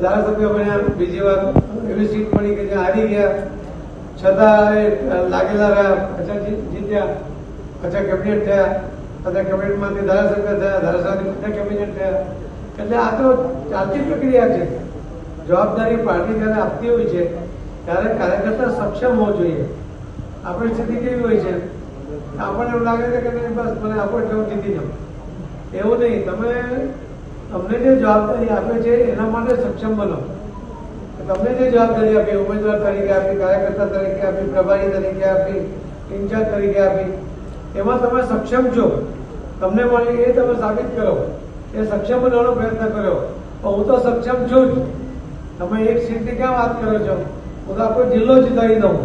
ધારાસભ્ય બન્યા, બીજી વાર એવી સીટ મળી કે જે હારી ગયા છતાં લાગેલા રહ્યા, પછી જીત્યા, પછી કેબિનેટ થયા, પછી કેબિનેટમાંથી ધારાસભ્ય થયા, ધારાસભ્ય કેબિનેટ થયા. એટલે આ તો ચાલતી પ્રક્રિયા છે. જવાબદારી પાર્ટી જ્યારે આપતી હોય છે ત્યારે કાર્યકર્તા સક્ષમ હોવો જોઈએ. આપણી સ્થિતિ કેવી હોય છે, આપણને એવું લાગે છે કે નહીં બસ મને આપો એટલે હું જીતી જાઉં. એવું નહીં, તમે તમને જે જવાબદારી આપે છે એના માટે સક્ષમ બનો. તમને જે જવાબદારી આપી, ઉમેદવાર તરીકે આપી, કાર્યકર્તા તરીકે આપી, પ્રભારી તરીકે આપી, ઇન્ચાર્જ તરીકે આપી, એમાં તમે સક્ષમ છો. તમને મળી એ તમે સાબિત કરો, એ સક્ષમ બનવાનો પ્રયત્ન કર્યો. પણ હું તો સક્ષમ છું જ. તમે એક સીટની ક્યાં વાત કરો છો? હું તો આખો જિલ્લો જીતાડી દઉં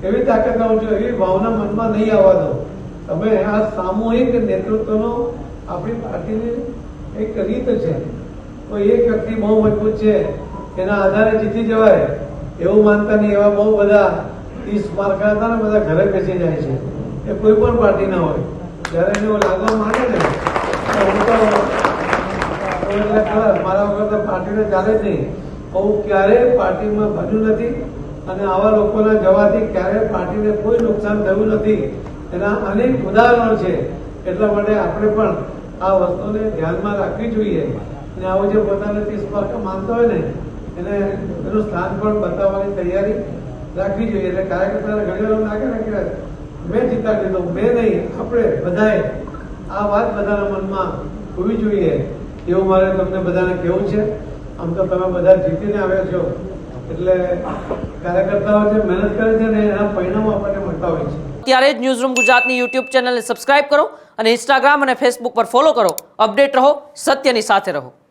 એવી તાકાત લાવું છું, એવી ભાવના મનમાં નહીં આવવા દો. તમે આ સામૂહિક નેતૃત્વનો આપણી પાર્ટીની એક રીત છે. કોઈ એક વ્યક્તિ બહુ મજબૂત છે એના આધારે જીતી જવાય એવું માનતા નહીં. એવા બહુ બધા 30 માર્કા હતા ને બધા ઘરે બેસી જાય છે. એ કોઈ પણ પાર્ટી ના હોય. જયારે એને લાગવા માંગે ને હું તો મારા વગર તો પાર્ટીને ચાલે જ નહીં. હું ક્યારેય પાર્ટીમાં બન્યું નથી અને આવા લોકોના જવાથી ક્યારેય પાર્ટીને કોઈ નુકસાન થયું નથી. એના અનેક ઉદાહરણો છે. એટલા માટે આપણે પણ આ વસ્તુને ધ્યાનમાં રાખવી જોઈએ અને આવું જે પોતાને 30 માર્ક માનતો હોય ને એને એનું સ્થાન પણ બતાવવાની તૈયારી રાખવી જોઈએ. એટલે કાર્યકર્તાને ઘણી વાર લાગે ને કે મેં જીતાડી દીધો, મેં નહીં, આપણે બધાએ આ વાત બધાના મનમાં હોવી જોઈએ એવું મારે તમને બધાને કહેવું છે. આમ તો તમે બધા જીતીને આવ્યા છો એટલે કાર્યકર્તાઓ જે મહેનત કરે છે ને એના પરિણામો આપણને મળતા હોય છે. ત્યારે જ ન્યૂઝરૂમ ગુજરાતની યુટ્યુબ ચેનલને સબસ્ક્રાઇબ કરો અને ઇન્સ્ટાગ્રામ અને ફેસબુક પર ફોલો કરો. અપડેટ રહો, સત્યની સાથે રહો.